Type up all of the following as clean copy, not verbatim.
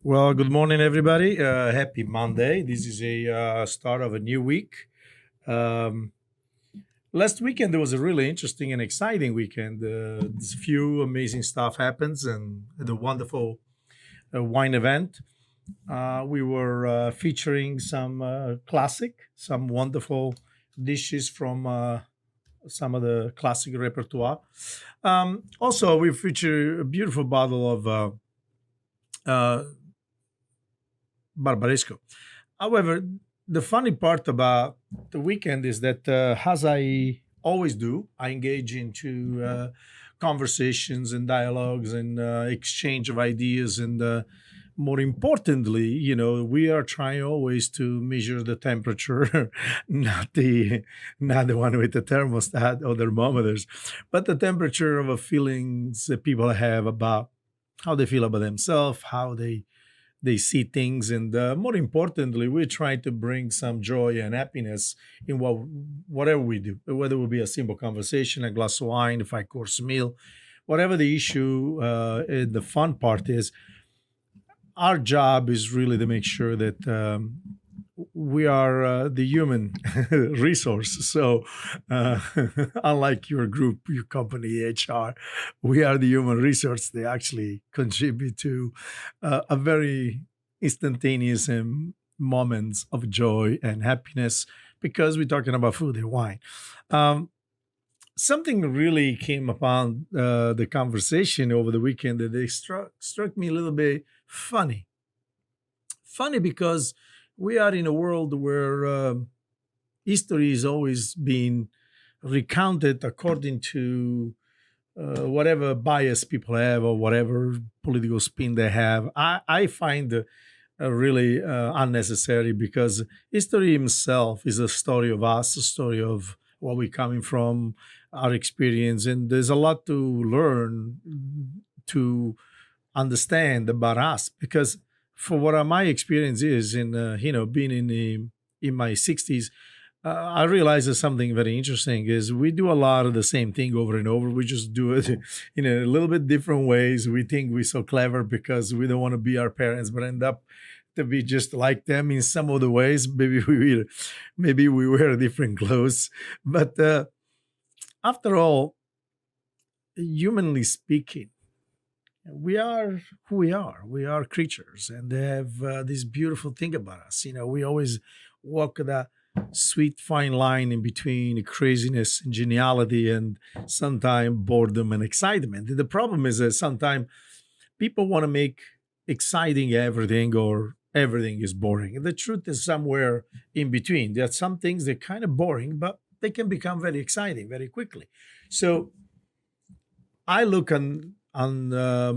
Well, good morning, everybody. Happy Monday. This is a start of a new week. Um, Last weekend there was a really interesting and exciting weekend. There's a few amazing stuff happens, and the wonderful wine event. We were featuring some some wonderful dishes from some of the classic repertoire. Also, we feature a beautiful bottle of uh, Barbaresco. However, the funny part about the weekend is that, as I always do, I engage into conversations and dialogues and exchange of ideas. And more importantly, we are trying always to measure the temperature, not the one with the thermostat or thermometers, but the temperature of a feelings that people have about how they feel about themselves, how they see things, and more importantly, we try to bring some joy and happiness in whatever we do, whether it will be a simple conversation, a glass of wine, a five-course meal, whatever the issue. And the fun part is our job is really to make sure that we are the human resource. So, uh, unlike your group, your company, HR, we are the human resource. They actually contribute to a very instantaneous moments of joy and happiness because we're talking about food and wine. Um, Something really came upon the conversation over the weekend that they struck me a little bit funny because we are in a world where history is always being recounted according to whatever bias people have or whatever political spin they have. I find really unnecessary because history himself is a story of us, a story of where we're coming from, our experience, and there's a lot to learn, to understand about us. Because for what my experience is in being in my 60s, I realize that something very interesting is we do a lot of the same thing over and over. We just do it in a little bit different ways. We think we're so clever because we don't want to be our parents, but end up to be just like them in some of the ways. Maybe we wear different clothes, but after all, humanly speaking, we are who we are. We are creatures, and they have this beautiful thing about us. We always walk that sweet fine line in between craziness and geniality, and sometimes boredom and excitement. And the problem is that sometimes people want to make exciting everything, or everything is boring. And the truth is somewhere in between. There are some things that are kind of boring, but they can become very exciting very quickly. So I look on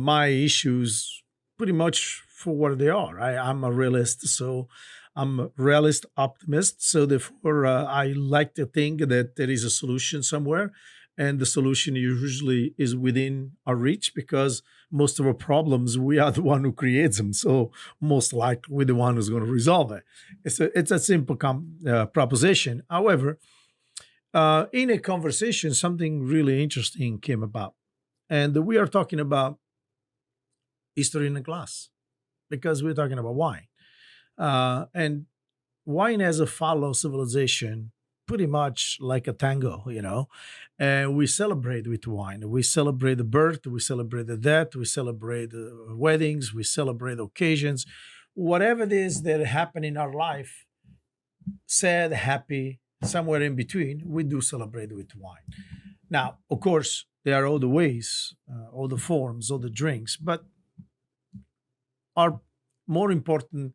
my issues pretty much for what they are. I'm a realist, so I'm a realist optimist. So therefore, I like to think that there is a solution somewhere, and the solution usually is within our reach because most of our problems we are the one who creates them. So most likely we're the one who's going to resolve it. It's a simple proposition. However, in a conversation, something really interesting came about, and we are talking about history in a glass because we're talking about wine. And wine has a follow civilization pretty much like a tango. And we celebrate with wine. We celebrate the birth, we celebrate the death, we celebrate weddings, we celebrate occasions. Whatever it is that happen in our life, sad, happy, somewhere in between, we do celebrate with wine. Now, of course, there are all the ways, all the forms, all the drinks, but our more important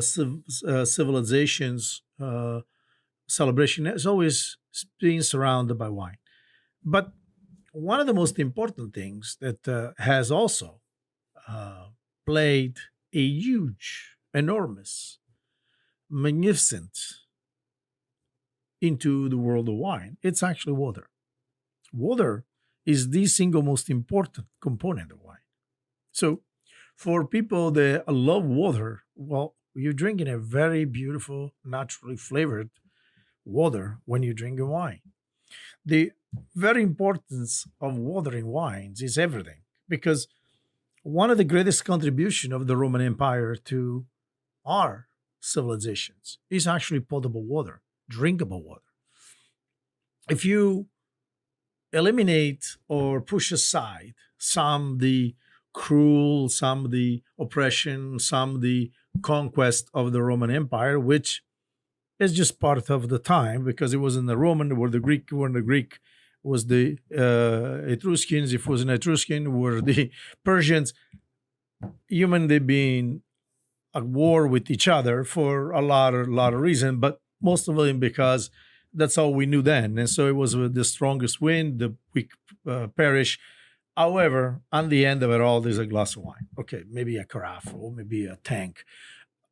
civilizations celebration is always being surrounded by wine. But one of the most important things that has also uh, played a huge, enormous, magnificent into the world of wine, it's actually water. Water is the single most important component of wine. So, for people that love water, well, you're drinking a very beautiful, naturally flavored water when you drink a wine. The very importance of water in wines is everything because one of the greatest contribution of the Roman Empire to our civilizations is actually potable water, drinkable water. If you eliminate or push aside some the cruel, some the oppression, some the conquest of the Roman Empire, which is just part of the time because it was in the Roman, were the Greek, were the Greek, was the Etruscans, if it was an Etruscan, were the Persians. Human, they been at war with each other for a lot of reason, but most of them because that's all we knew then. And so it was the strongest win, the weak perish. However, on the end of it all, there's a glass of wine. Okay, maybe a carafe or maybe a tank.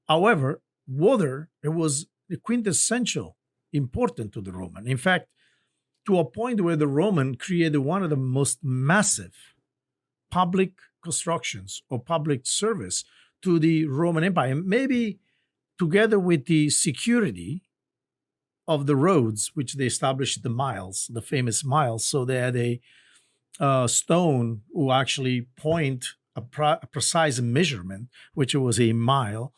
However, water, it was the quintessential important to the Roman. In fact, to a point where the Roman created one of the most massive public constructions or public service to the Roman Empire, maybe together with the security of the roads, which they established the miles, the famous miles. So they had a stone who actually point a precise measurement, which was a mile,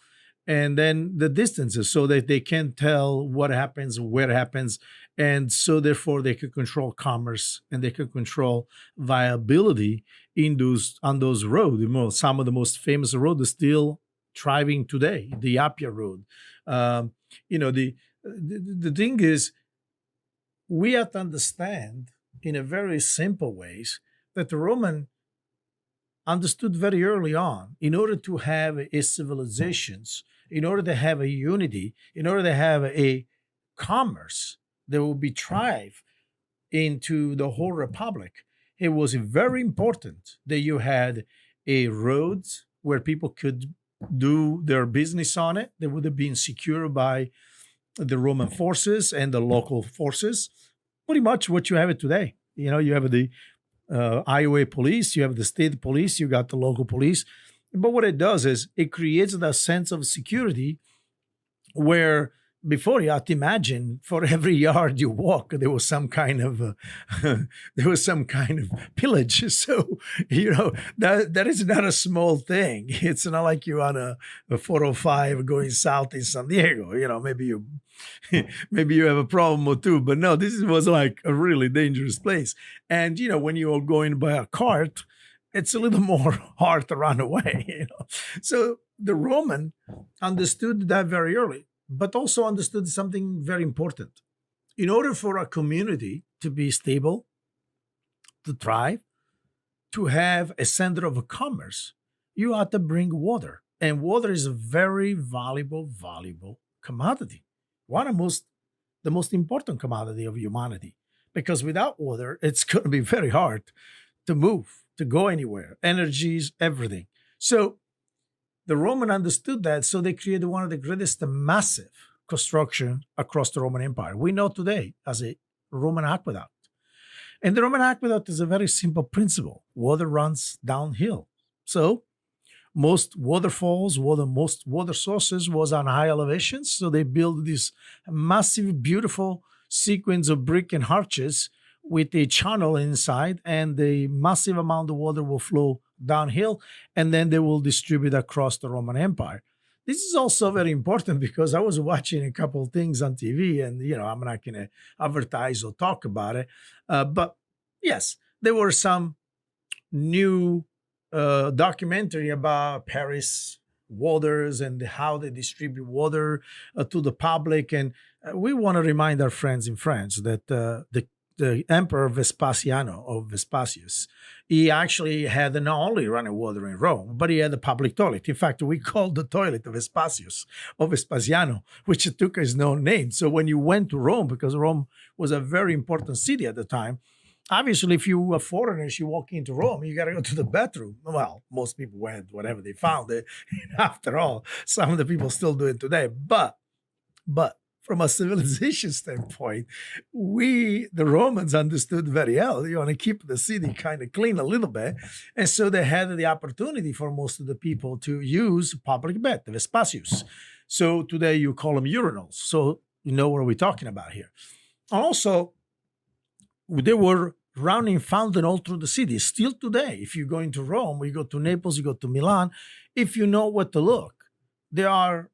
and then the distances so that they can tell what happens, where it happens. And so therefore they could control commerce and they could control viability in those on those roads. Some of the most famous roads are still thriving today, the Appia Road. The thing is, we have to understand in a very simple ways that the Roman understood very early on, in order to have a civilizations, in order to have a unity, in order to have a commerce that will be thrive into the whole republic, it was very important that you had a roads where people could do their business on it. They would have been secured by the Roman forces and the local forces. Pretty much what you have it today. You have the Iowa police, you have the state police, you got the local police. But what it does is it creates that sense of security where before you have to imagine for every yard you walk, there was some kind of pillage. So, that is not a small thing. It's not like you're on a 405 going south in San Diego. Maybe you have a problem or two, but no, this was like a really dangerous place. And, when you're going by a cart, it's a little more hard to run away. So the Roman understood that very early, but also understood something very important. In order for a community to be stable, to thrive, to have a center of commerce, you have to bring water. And water is a very valuable commodity. One of the most important commodity of humanity. Because without water, it's going to be very hard to move, to go anywhere. Energy is everything. So the Roman understood that, so they created one of the greatest massive construction across the Roman Empire. We know today as a Roman aqueduct. And the Roman aqueduct is a very simple principle. Water runs downhill. So most waterfalls, most water sources was on high elevations. So they built this massive, beautiful sequence of brick and arches with a channel inside, and the massive amount of water will flow downhill, and then they will distribute across the Roman Empire. This is also very important because I was watching a couple of things on TV, and I'm not going to advertise or talk about it, but yes, there were some new documentary about Paris waters and how they distribute water to the public, and we want to remind our friends in France that the Emperor Vespasiano or Vespasius, he actually had not only running water in Rome, but he had a public toilet. In fact, we called the toilet Vespasius or Vespasiano, which took his own name. So when you went to Rome, because Rome was a very important city at the time, obviously, if you were foreigners, you walk into Rome, you got to go to the bathroom. Well, most people went whatever they found. After all, some of the people still do it today. But from a civilization standpoint, the Romans understood very well. You want to keep the city kind of clean a little bit. And so they had the opportunity for most of the people to use public bath, the Vespasius. So today you call them urinals. So you know what we're talking about here. Also, there were running fountain all through the city. Still today, if you go into Rome, you go to Naples, you go to Milan, if you know what to look, there are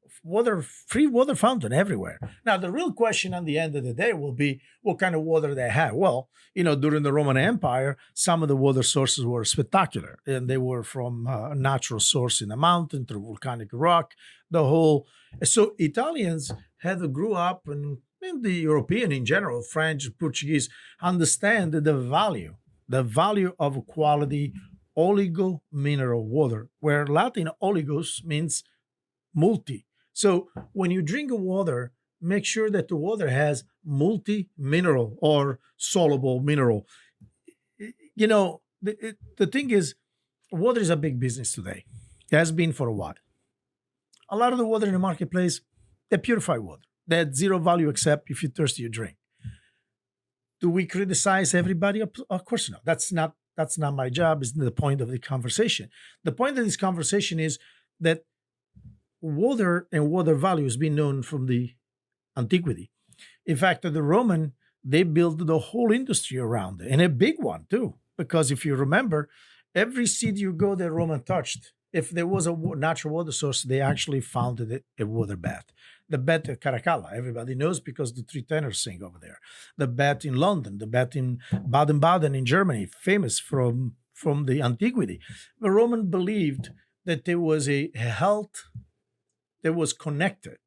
free water fountain everywhere. Now, the real question at the end of the day will be what kind of water they have. Well, during the Roman Empire, some of the water sources were spectacular, and they were from a natural source in a mountain through volcanic rock. So Italians had grew up and the European in general, French, Portuguese, understand the value of quality oligo mineral water, where Latin oligos means multi. So when you drink water, make sure that the water has multi mineral or soluble mineral. The thing is, water is a big business today. It has been for a while. A lot of the water in the marketplace, they're purified water. They had zero value except if you're thirsty, you drink. Do we criticize everybody? Of course not. That's not my job. It's the point of the conversation. The point of this conversation is that water and water value has been known from the antiquity. In fact, the Roman, they built the whole industry around it, and a big one too. Because if you remember, every city you go that Roman touched, if there was a natural water source, they actually founded it a water bath. The bath at Caracalla, everybody knows because the three tenors sing over there. The bath in London, the bath in Baden-Baden in Germany, famous from the antiquity. The Roman believed that there was a health that was connected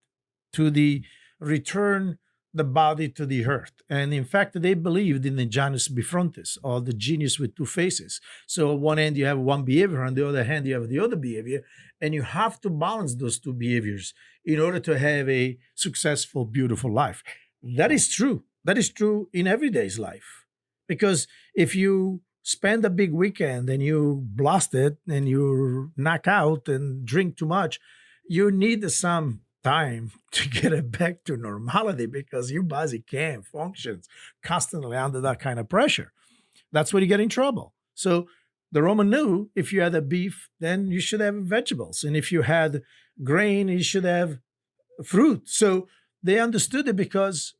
to the return the body to the earth. And in fact, they believed in the Janus Bifrontis, or the genius with two faces. So on one hand, you have one behavior, on the other hand, you have the other behavior, and you have to balance those two behaviors in order to have a successful, beautiful life. That is true. That is true in everyday's life. Because if you spend a big weekend and you blast it and you knock out and drink too much, you need some time to get it back to normality because your body can't function constantly under that kind of pressure. That's where you get in trouble. So the Roman knew if you had a beef, then you should have vegetables. And if you had grain, you should have fruit. So they understood it because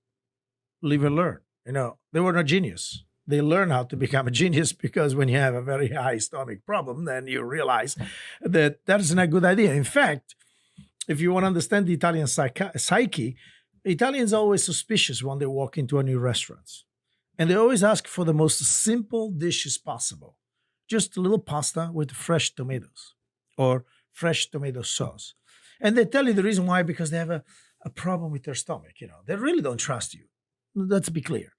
live and learn. They were not genius. They learn how to become a genius because when you have a very high stomach problem, then you realize that is not a good idea. In fact, if you want to understand the Italian psyche, Italians are always suspicious when they walk into a new restaurant. And they always ask for the most simple dishes possible. Just a little pasta with fresh tomatoes or fresh tomato sauce. And they tell you the reason why, because they have a problem with their stomach. They really don't trust you. Let's be clear.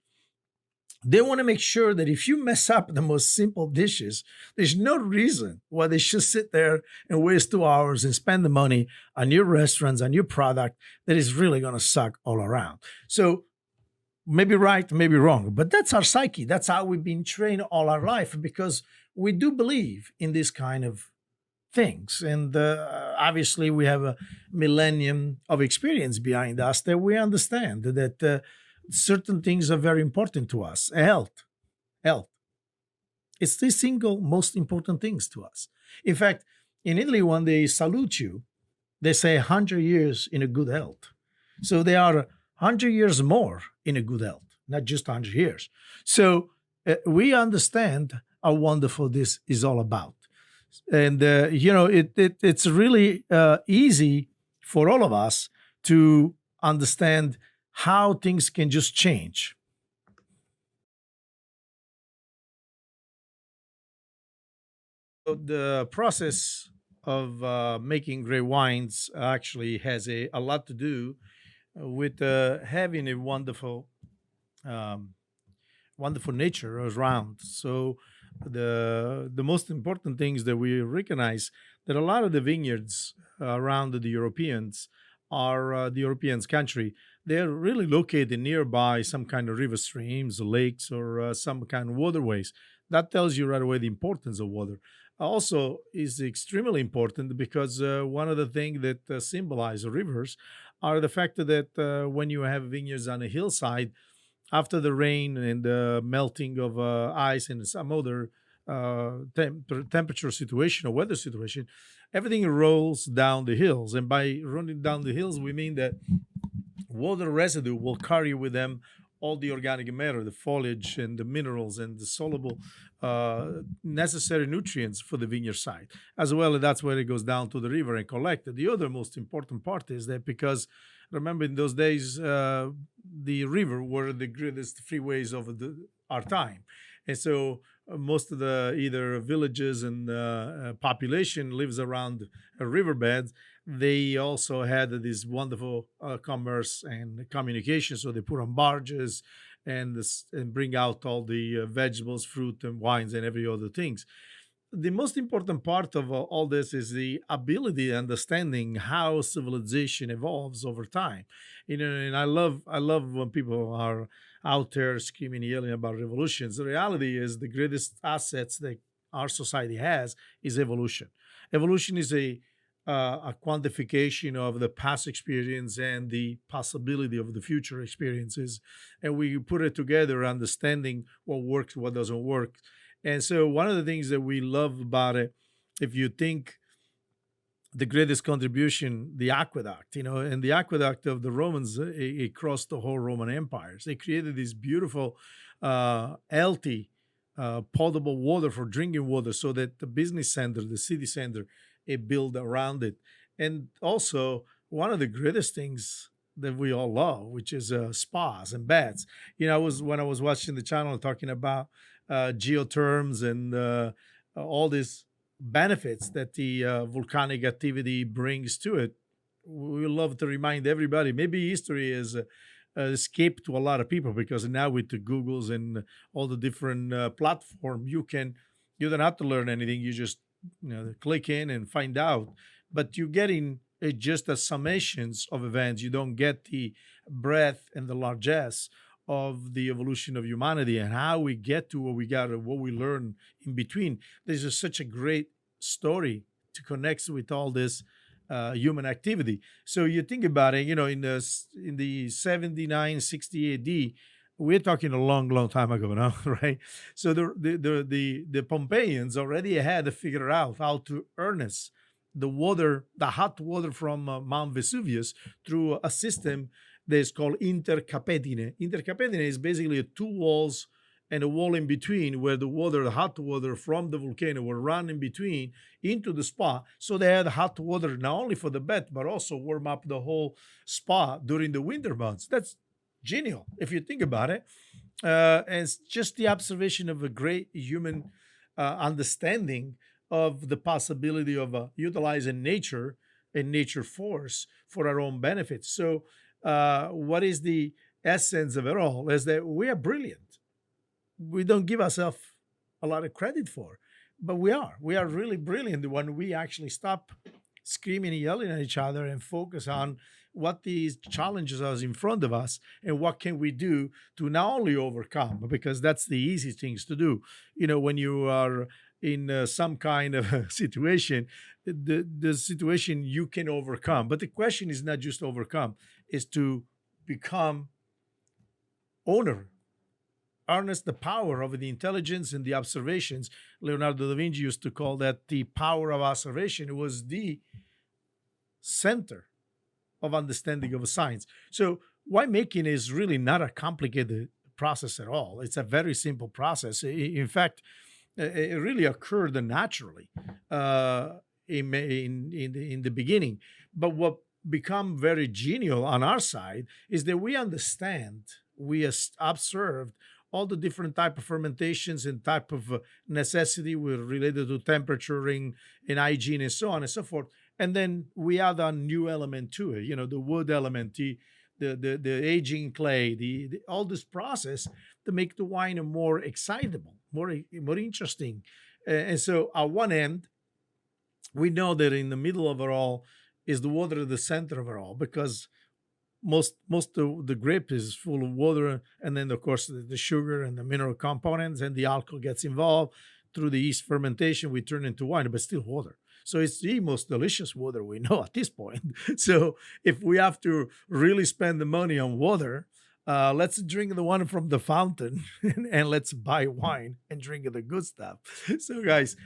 They want to make sure that if you mess up the most simple dishes, there's no reason why they should sit there and waste 2 hours and spend the money on your restaurants, on your product that is really going to suck all around. So maybe right, maybe wrong, but that's our psyche. That's how we've been trained all our life because we do believe in this kind of things. And obviously we have a millennium of experience behind us that we understand that certain things are very important to us. Health. It's the single most important things to us. In fact, in Italy, when they salute you, they say 100 years in a good health. So they are 100 years more in a good health, not just 100 years. So we understand how wonderful this is all about. And, it's really easy for all of us to understand how things can just change. So the process of making great wines actually has a lot to do with having a um, wonderful nature around. So the most important things that we recognize that a lot of the vineyards around the Europeans are the Europeans country. They're really located nearby some kind of river streams, lakes, or some kind of waterways. That tells you right away the importance of water. Also, is extremely important because one of the things that symbolize rivers are the fact that when you have vineyards on a hillside, after the rain and the melting of ice and some other temperature situation or weather situation, everything rolls down the hills. And by running down the hills, we mean that water residue will carry with them all the organic matter, the foliage and the minerals and the soluble necessary nutrients for the vineyard site. As well, that's where it goes down to the river and collected. The other most important part is that because remember in those days, the river were the greatest freeways of our time. And so most of the either villages and population lives around riverbeds. They also had this wonderful commerce and communication. So they put on barges and bring out all the vegetables, fruit, and wines, and every other things. The most important part of all this is the ability understanding how civilization evolves over time. And I love when people are out there screaming yelling about revolutions. The reality is the greatest assets that our society has is evolution. Evolution is a quantification of the past experience and the possibility of the future experiences, and we put it together understanding what works, what doesn't work. And so one of the things that we love about it, if you think the greatest contribution, the aqueduct, and the aqueduct of the Romans, it crossed the whole Roman empires. They created this beautiful, healthy, potable water for drinking water so that the business center, the city center, it built around it. And also, one of the greatest things that we all love, which is spas and baths. When I was watching the channel talking about geotherms and all these benefits that the volcanic activity brings to it. We love to remind everybody. Maybe history is escape to a lot of people because now with the Googles and all the different platform, you don't have to learn anything. You just click in and find out. But you're getting just a summations of events. You don't get the breadth and the largesse of the evolution of humanity and how we get to what we got and what we learn in between. There's just such a great story to connect with all this human activity. So you think about it, in the 79, 60 AD, we're talking a long, long time ago now, right? So the Pompeians already had to figure out how to harness the hot water from Mount Vesuvius through a system that is called intercapedine. Intercapedine is basically two walls and a wall in between where the hot water from the volcano will run in between into the spa. So they had hot water not only for the bath, but also warm up the whole spa during the winter months. That's genial if you think about it. And it's just the observation of a great human understanding of the possibility of utilizing nature and nature force for our own benefit. So what is the essence of it all is that we are brilliant. We don't give ourselves a lot of credit for, but we are. We are really brilliant when we actually stop screaming and yelling at each other and focus on what these challenges are in front of us and what can we do to not only overcome, because that's the easy things to do. When you are in some kind of situation, the situation you can overcome. But the question is not just overcome, is to become owner, harness the power of the intelligence and the observations. Leonardo da Vinci used to call that the power of observation. It was the center of understanding of science. So winemaking is really not a complicated process at all. It's a very simple process. In fact, it really occurred naturally in the beginning. But what become very genial on our side is that we understand, we observed all the different type of fermentations and type of necessity related to temperaturing and hygiene and so on and so forth. And then we add a new element to it, the wood element, the aging clay, all this process to make the wine more excitable, more interesting. And so at one end, we know that in the middle of it all is the water at the center of it all, because most of the grape is full of water, and then of course the sugar and the mineral components and the alcohol gets involved. Through the yeast fermentation, we turn into wine, but still water. So it's the most delicious water we know at this point. So if we have to really spend the money on water, let's drink the one from the fountain and let's buy wine and drink the good stuff. So guys,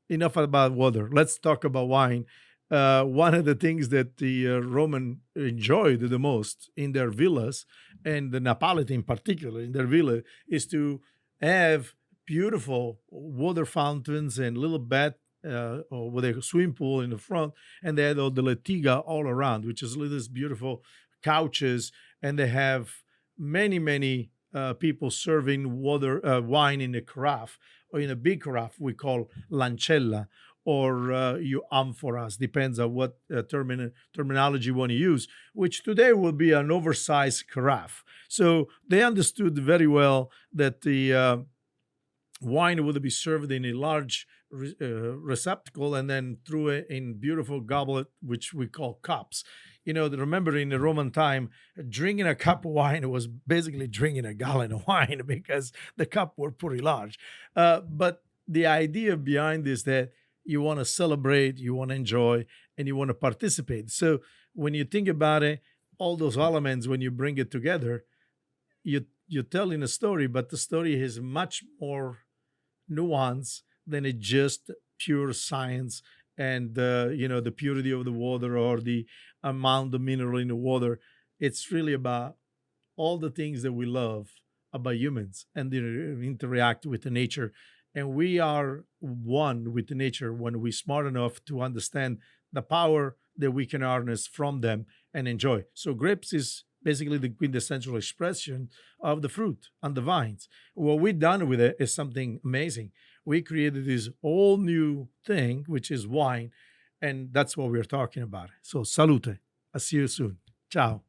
enough about water. Let's talk about wine. one of the things that the Roman enjoyed the most in their villas, and the Napolitan in particular in their villa, is to have beautiful water fountains and little bath or with a swimming pool in the front, and they had all the litiga all around, which is these beautiful couches, and they have many people serving wine in a carafe or in a big carafe we call lancella, or you amphoras, depends on what terminology you want to use, which today will be an oversized carafe. So they understood very well that the wine would be served in a large receptacle and then through it in beautiful goblet, which we call cups. Remember in the Roman time, drinking a cup of wine was basically drinking a gallon of wine because the cup were pretty large. But the idea behind this that you want to celebrate, you want to enjoy, and you want to participate. So when you think about it, all those elements, when you bring it together, you're telling a story, but the story is much more nuance than it just pure science and the purity of the water or the amount of mineral in the water. It's really about all the things that we love about humans and they interact with the nature. And we are one with the nature when we're smart enough to understand the power that we can harness from them and enjoy. So grapes is basically the quintessential expression of the fruit on the vines. What we've done with it is something amazing. We created this whole new thing, which is wine, and that's what we're talking about. So salute. I'll see you soon. Ciao.